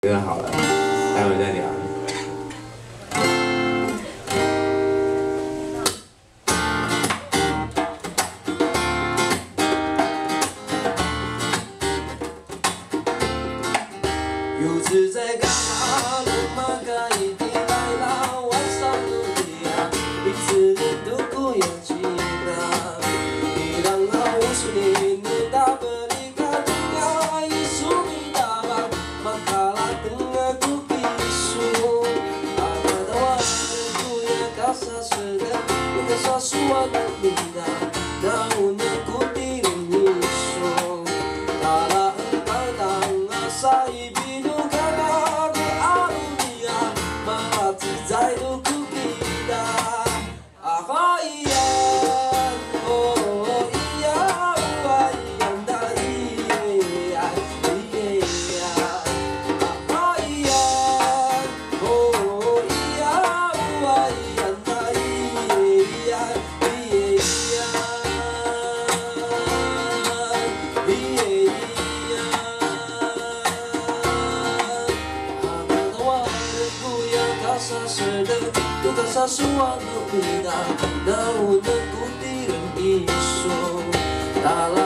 歌好了，待会再聊。又是在干嘛？路马卡一地来啦，晚上努力啊，彼此的度过有几个？你让我无数年的大本你看啊，一数你大吧，马卡拉登啊古比数，阿达的我的姑娘高沙是的，我的沙数我努力的，那我能古地的你说，达拉恩巴当啊沙一比。 在都苦逼的啊哈咿呀，哦咿呀，哇咿呀哒咿呀咿呀，啊哈咿呀，哦咿呀，哇咿呀哒咿呀咿呀，咿呀，啊那我的姑娘她是。 都干啥是我努力的，那我能鼓励人一说，达拉。